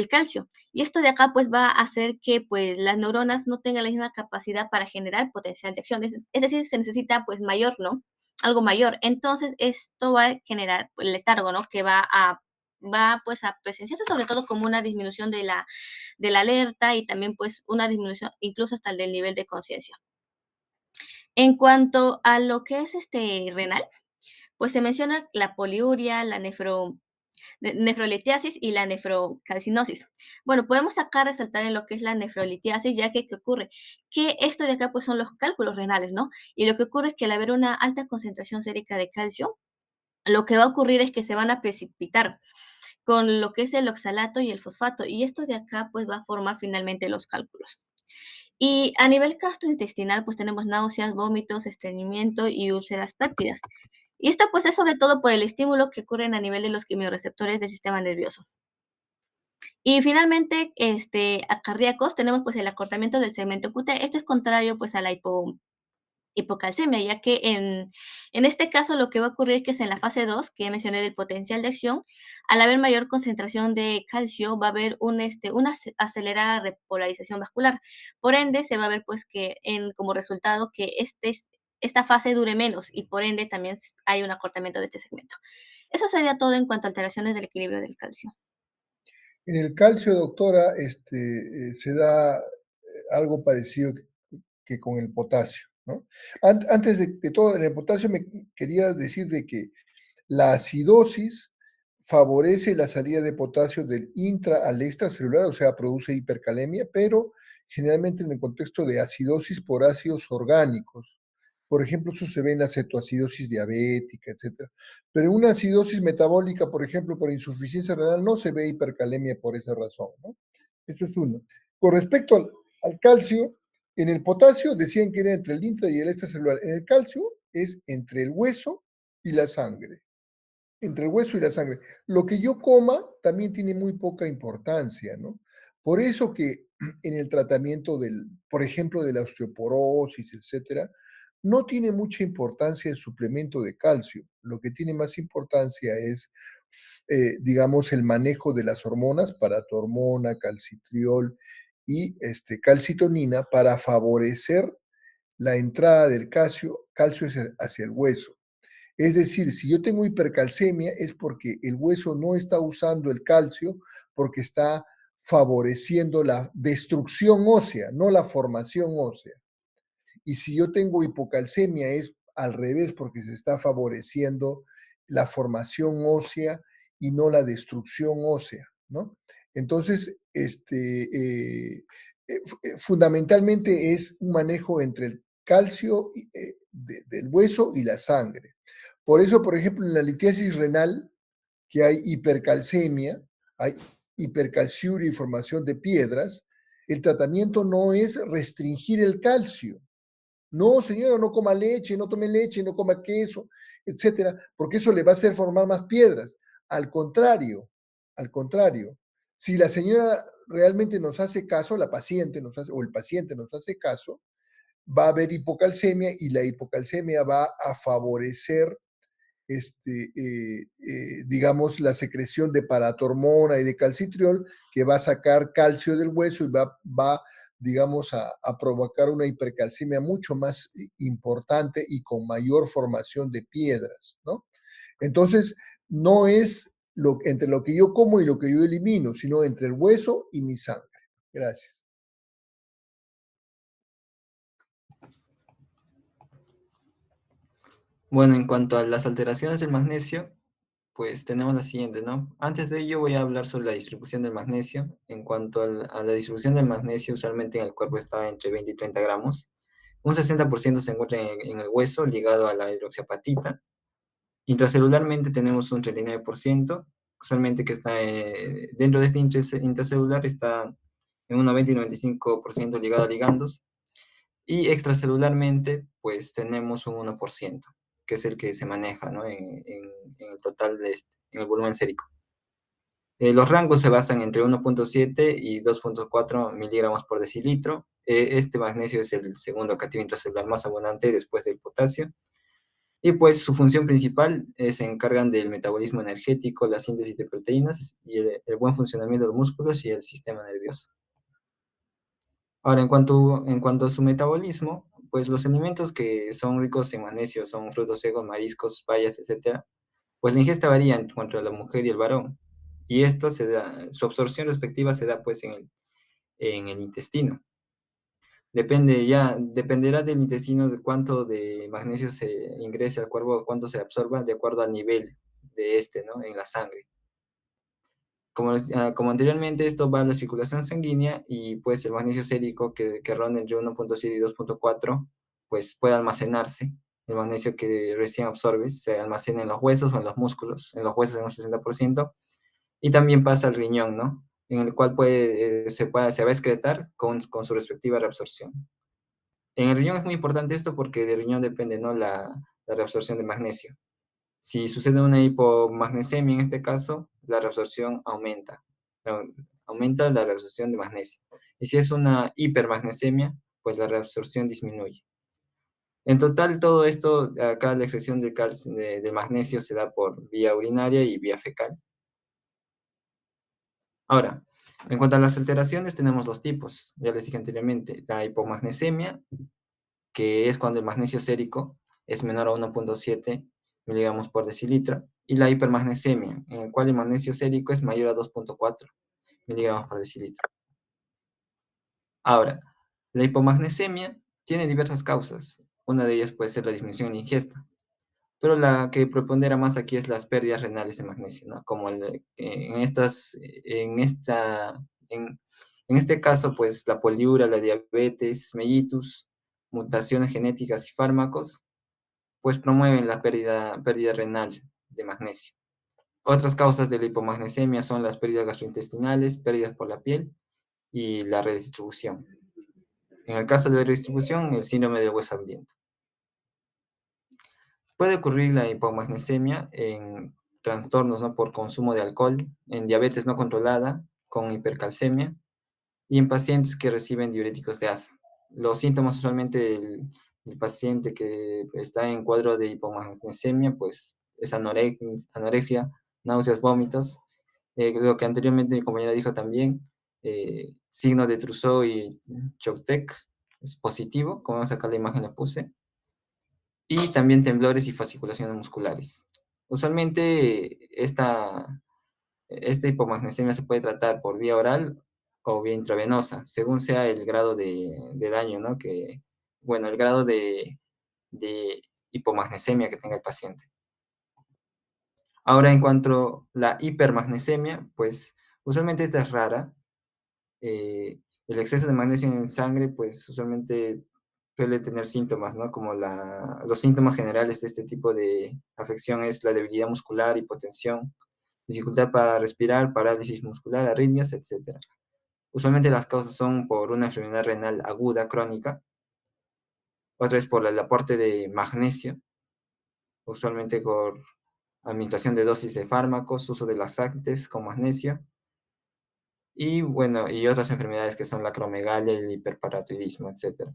calcio. Y esto de acá pues va a hacer que pues las neuronas no tengan la misma capacidad para generar potencial de acción. Es decir, se necesita pues mayor, ¿no? Algo mayor. Entonces esto va a generar pues, letargo, ¿no? Que va pues a presenciarse sobre todo como una disminución de la alerta y también pues una disminución incluso hasta el del nivel de conciencia. En cuanto a lo que es renal, pues se menciona la poliuria, la nefrolitiasis y la nefrocalcinosis. Bueno, podemos acá resaltar en lo que es la nefrolitiasis, ya que ¿qué ocurre? Que esto de acá pues son los cálculos renales, ¿no? Y lo que ocurre es que al haber una alta concentración sérica de calcio, lo que va a ocurrir es que se van a precipitar con lo que es el oxalato y el fosfato, y esto de acá pues va a formar finalmente los cálculos. Y a nivel gastrointestinal pues tenemos náuseas, vómitos, estreñimiento y úlceras péptidas. Y esto pues es sobre todo por el estímulo que ocurre a nivel de los quimiorreceptores del sistema nervioso. Y finalmente, a cardíacos tenemos pues el acortamiento del segmento QT. Esto es contrario pues a la hipocalcemia, ya que en este caso lo que va a ocurrir es que es en la fase 2, que ya mencioné del potencial de acción, al haber mayor concentración de calcio, va a haber una acelerada repolarización vascular. Por ende, se va a ver pues que como resultado que esta fase dure menos y por ende también hay un acortamiento de este segmento. Eso sería todo en cuanto a alteraciones del equilibrio del calcio. En el calcio, doctora, se da algo parecido que con el potasio, ¿no? Antes de todo, en el potasio me quería decir de que la acidosis favorece la salida de potasio del intra al extracelular, o sea, produce hipercalemia, pero generalmente en el contexto de acidosis por ácidos orgánicos. Por ejemplo, eso se ve en la cetoacidosis diabética, etc. Pero en una acidosis metabólica, por ejemplo, por insuficiencia renal, no se ve hipercalemia por esa razón, ¿no? Eso es uno. Con respecto al calcio, en el potasio decían que era entre el intra y el extracelular. En el calcio es entre el hueso y la sangre. Entre el hueso y la sangre. Lo que yo coma también tiene muy poca importancia, ¿no? Por eso que en el tratamiento por ejemplo, de la osteoporosis, etcétera, no tiene mucha importancia el suplemento de calcio. Lo que tiene más importancia es, digamos, el manejo de las hormonas, paratormona, calcitriol y calcitonina para favorecer la entrada del calcio hacia el hueso. Es decir, si yo tengo hipercalcemia es porque el hueso no está usando el calcio porque está favoreciendo la destrucción ósea, no la formación ósea. Y si yo tengo hipocalcemia es al revés porque se está favoreciendo la formación ósea y no la destrucción ósea, ¿no? Entonces, fundamentalmente es un manejo entre el calcio del hueso y la sangre. Por eso, por ejemplo, en la litiasis renal, que hay hipercalcemia, hay hipercalciuria y formación de piedras, el tratamiento no es restringir el calcio. No, señora, no coma leche, no tome leche, no coma queso, etcétera, porque eso le va a hacer formar más piedras. Al contrario, si la señora realmente nos hace caso, la paciente o el paciente nos hace caso, va a haber hipocalcemia y la hipocalcemia va a favorecer digamos, la secreción de paratormona y de calcitriol, que va a sacar calcio del hueso y va digamos, a provocar una hipercalcemia mucho más importante y con mayor formación de piedras, ¿no? Entonces, no es entre lo que yo como y lo que yo elimino, sino entre el hueso y mi sangre. Gracias. Bueno, en cuanto a las alteraciones del magnesio, pues tenemos la siguiente, ¿no? Antes de ello voy a hablar sobre la distribución del magnesio. En cuanto a la distribución del magnesio, usualmente en el cuerpo está entre 20 y 30 gramos. Un 60% se encuentra en el hueso ligado a la hidroxiapatita. Intracelularmente tenemos un 39%, usualmente que está dentro de este intracelular está en un 90 y 95% ligado a ligandos. Y extracelularmente, pues tenemos un 1%, que es el que se maneja, ¿no? En el total en el volumen sérico. Los rangos se basan entre 1.7 y 2.4 miligramos por decilitro. Este magnesio es el segundo cativo intracelular más abundante después del potasio. Y pues su función principal se encargan del metabolismo energético, la síntesis de proteínas y el buen funcionamiento de los músculos y el sistema nervioso. Ahora, en cuanto a su metabolismo, pues los alimentos que son ricos en magnesio son frutos secos, mariscos, bayas, etcétera. Pues la ingesta varía entre la mujer y el varón. Y esto su absorción respectiva se da pues en el intestino. Dependerá del intestino de cuánto de magnesio se ingrese al cuerpo, cuánto se absorba, de acuerdo al nivel de ¿no? En la sangre. Como anteriormente, esto va a la circulación sanguínea y pues el magnesio sérico que ronda entre 1.7 y 2.4, pues puede almacenarse. El magnesio que recién absorbe se almacena en los huesos o en los músculos, en los huesos en un 60%, y también pasa al riñón, ¿no? En el cual se va a excretar con su respectiva reabsorción. En el riñón es muy importante esto porque del riñón depende, ¿no? La reabsorción de magnesio. Si sucede una hipomagnesemia en este caso, la reabsorción aumenta. Aumenta la reabsorción de magnesio. Y si es una hipermagnesemia, pues la reabsorción disminuye. En total, todo esto, acá la excreción de magnesio se da por vía urinaria y vía fecal. Ahora, en cuanto a las alteraciones, tenemos dos tipos. Ya les dije anteriormente, la hipomagnesemia, que es cuando el magnesio sérico es menor a 1.7 miligramos por decilitro, y la hipermagnesemia, en el cual el magnesio sérico es mayor a 2.4 miligramos por decilitro. Ahora, la hipomagnesemia tiene diversas causas. Una de ellas puede ser la disminución en la ingesta, pero la que prepondera más aquí es las pérdidas renales de magnesio, ¿no? Como en este caso, pues la poliúria, la diabetes mellitus, mutaciones genéticas y fármacos, pues promueven la pérdida renal de magnesio. Otras causas de la hipomagnesemia son las pérdidas gastrointestinales, pérdidas por la piel y la redistribución. En el caso de la redistribución, el síndrome del hueso hambriento. Puede ocurrir la hipomagnesemia en trastornos, ¿no? Por consumo de alcohol, en diabetes no controlada, con hipercalcemia, y en pacientes que reciben diuréticos de asa. Los síntomas usualmente del paciente que está en cuadro de hipomagnesemia, pues es anorexia, náuseas, vómitos. Lo que anteriormente mi compañera dijo también, signo de Trousseau y Choptek es positivo, como vemos acá la imagen la puse, y también temblores y fasciculaciones musculares. Usualmente esta hipomagnesemia se puede tratar por vía oral o vía intravenosa, según sea el grado de daño, ¿no? El grado de hipomagnesemia que tenga el paciente. Ahora, en cuanto a la hipermagnesemia, pues usualmente esta es rara. El exceso de magnesio en sangre, pues usualmente suele tener síntomas, ¿no? Como los síntomas generales de este tipo de afección es la debilidad muscular, hipotensión, dificultad para respirar, parálisis muscular, arritmias, etc. Usualmente las causas son por una enfermedad renal aguda, crónica. Otra es por el aporte de magnesio, usualmente por administración de dosis de fármacos, uso de laxantes con magnesio. Y bueno, y otras enfermedades que son la acromegalia, el hiperparatiroidismo, etc.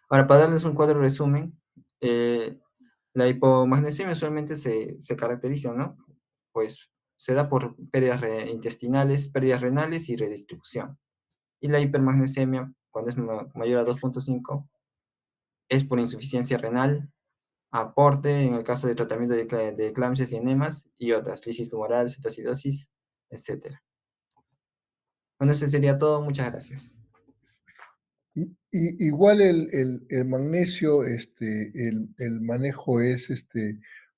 Ahora, para darles un cuadro resumen, la hipomagnesemia usualmente se caracteriza, ¿no? Pues se da por pérdidas intestinales, pérdidas renales y redistribución. Y la hipermagnesemia, cuando es mayor a 2.5, es por insuficiencia renal, aporte en el caso de tratamiento de eclampsias y enemas y otras, lisis tumoral, cetoacidosis, etc. Bueno, eso sería todo. Muchas gracias. Igual el magnesio, el manejo es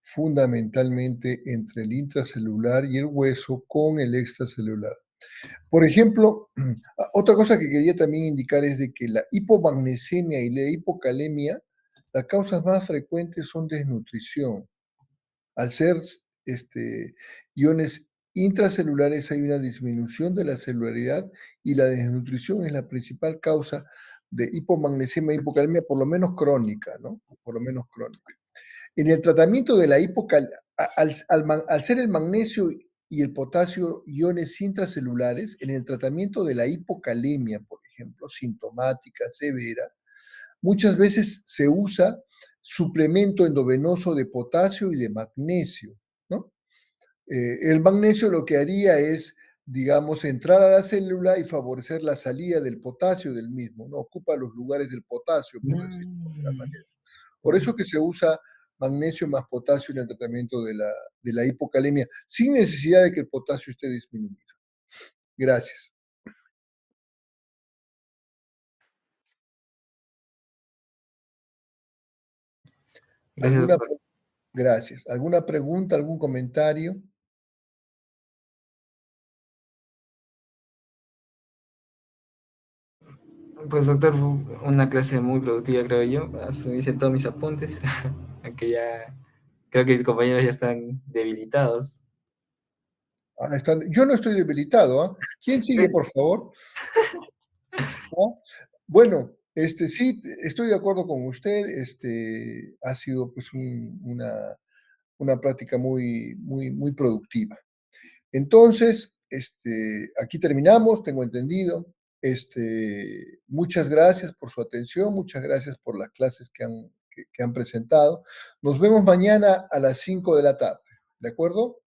fundamentalmente entre el intracelular y el hueso con el extracelular. Por ejemplo, otra cosa que quería también indicar es de que la hipomagnesemia y la hipocalemia, las causas más frecuentes son desnutrición. Al ser iones intracelulares hay una disminución de la celularidad y la desnutrición es la principal causa de hipomagnesemia e hipocalemia, por lo menos crónica, ¿no? Por lo menos crónica. En el tratamiento de la hipocalemia, al ser el magnesio y el potasio iones intracelulares, en el tratamiento de la hipocalemia, por ejemplo, sintomática, severa, muchas veces se usa suplemento endovenoso de potasio y de magnesio, ¿no? El magnesio lo que haría es, digamos, entrar a la célula y favorecer la salida del potasio del mismo, ¿no? Ocupa los lugares del potasio, por decirlo de alguna manera. Por eso que se usa magnesio más potasio en el tratamiento de la hipocalemia, sin necesidad de que el potasio esté disminuido. Gracias. Gracias, doctor. Gracias. ¿Alguna pregunta, algún comentario? Pues, doctor, fue una clase muy productiva, creo yo. Hice todos mis apuntes, aunque ya creo que mis compañeros ya están debilitados. Yo no estoy debilitado, ¿ah? ¿Quién sigue, por favor? ¿Ah? Bueno, sí, estoy de acuerdo con usted. Ha sido pues una práctica muy productiva. Entonces, aquí terminamos, tengo entendido. Muchas gracias por su atención, muchas gracias por las clases que han presentado. Nos vemos mañana a las 5 de la tarde, ¿de acuerdo?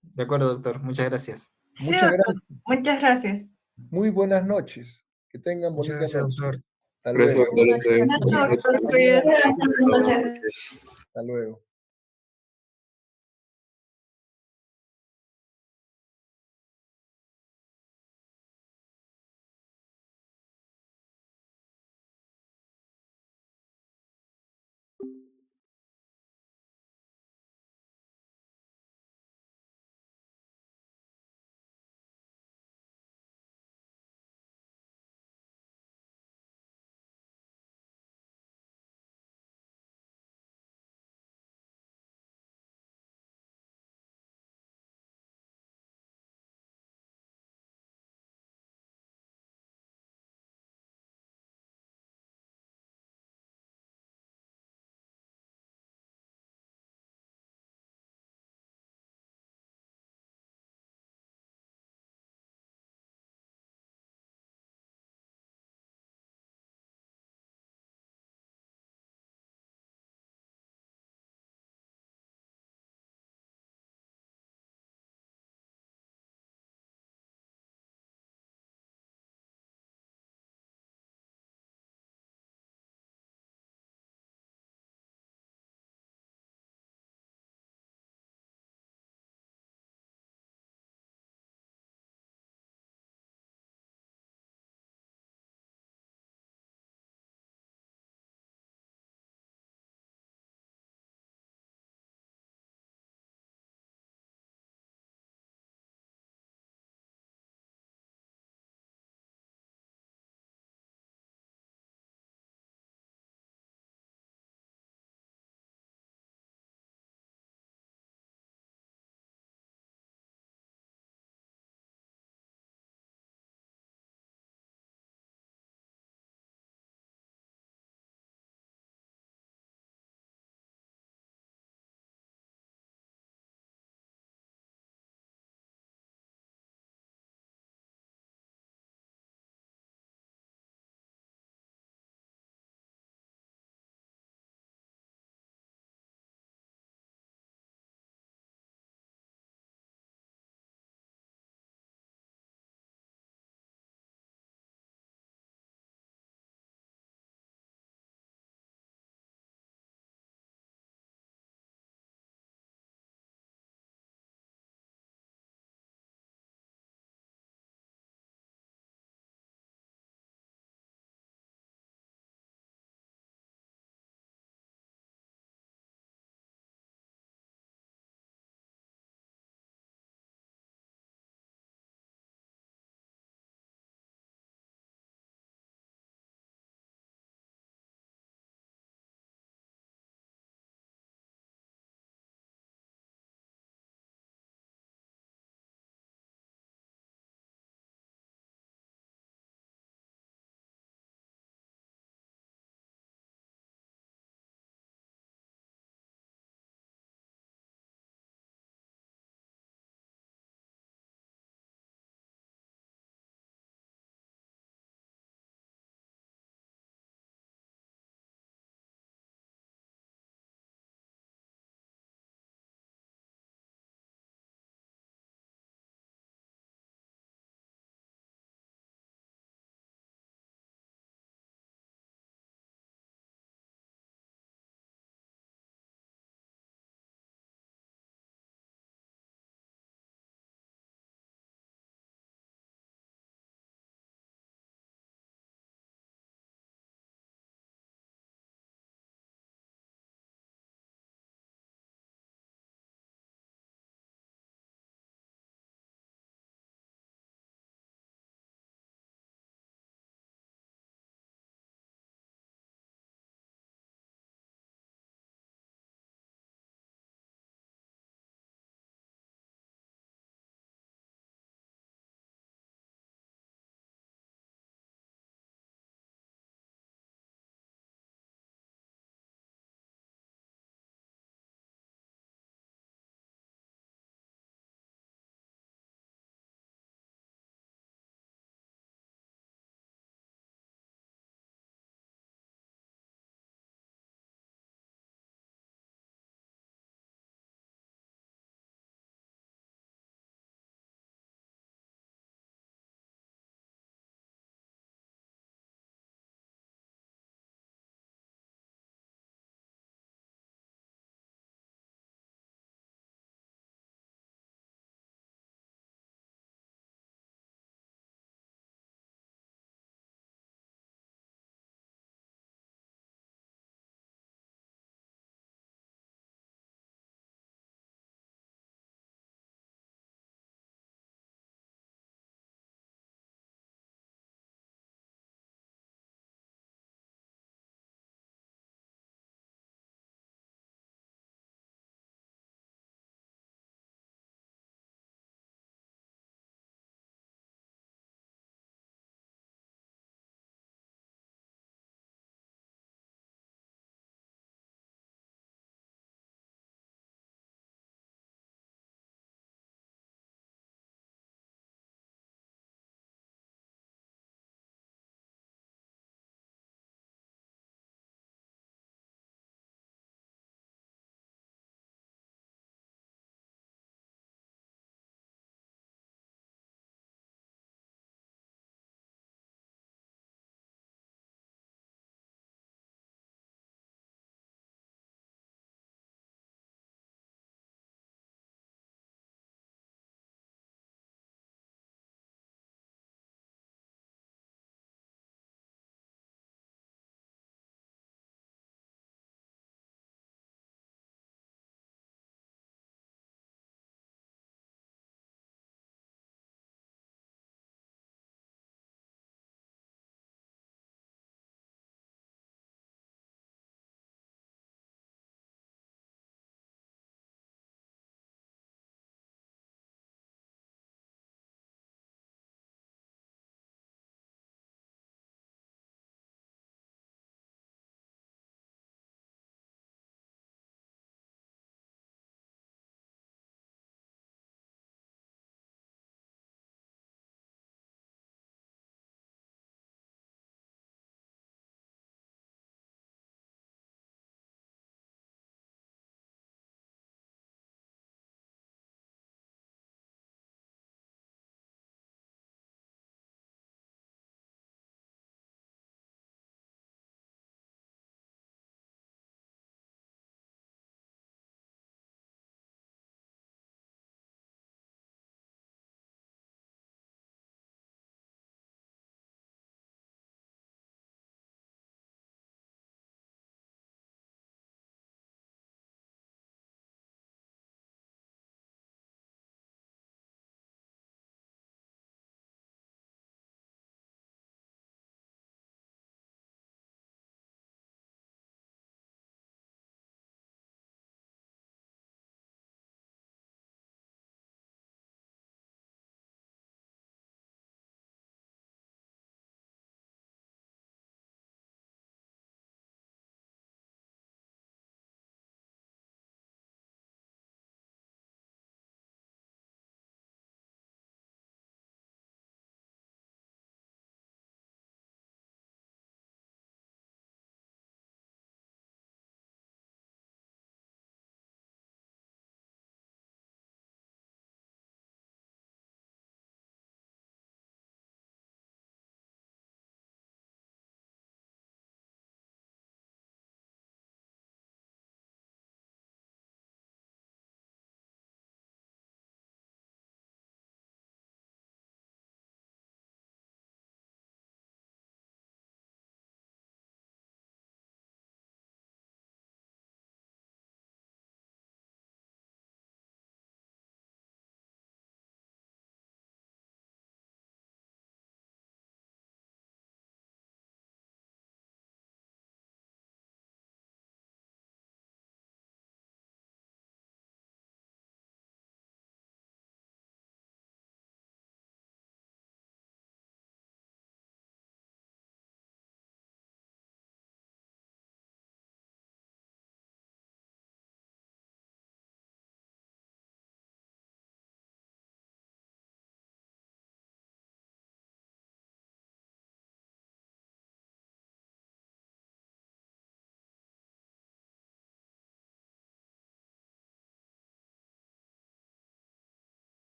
De acuerdo, doctor. Muchas gracias. Sí, Muchas doctor. gracias. Muchas gracias. Muy buenas noches. Que tengan Muchas bonita gracias, noche. doctor. Hasta Gracias, luego. doctor. Hasta luego, doctor. Cuídese. Hasta luego.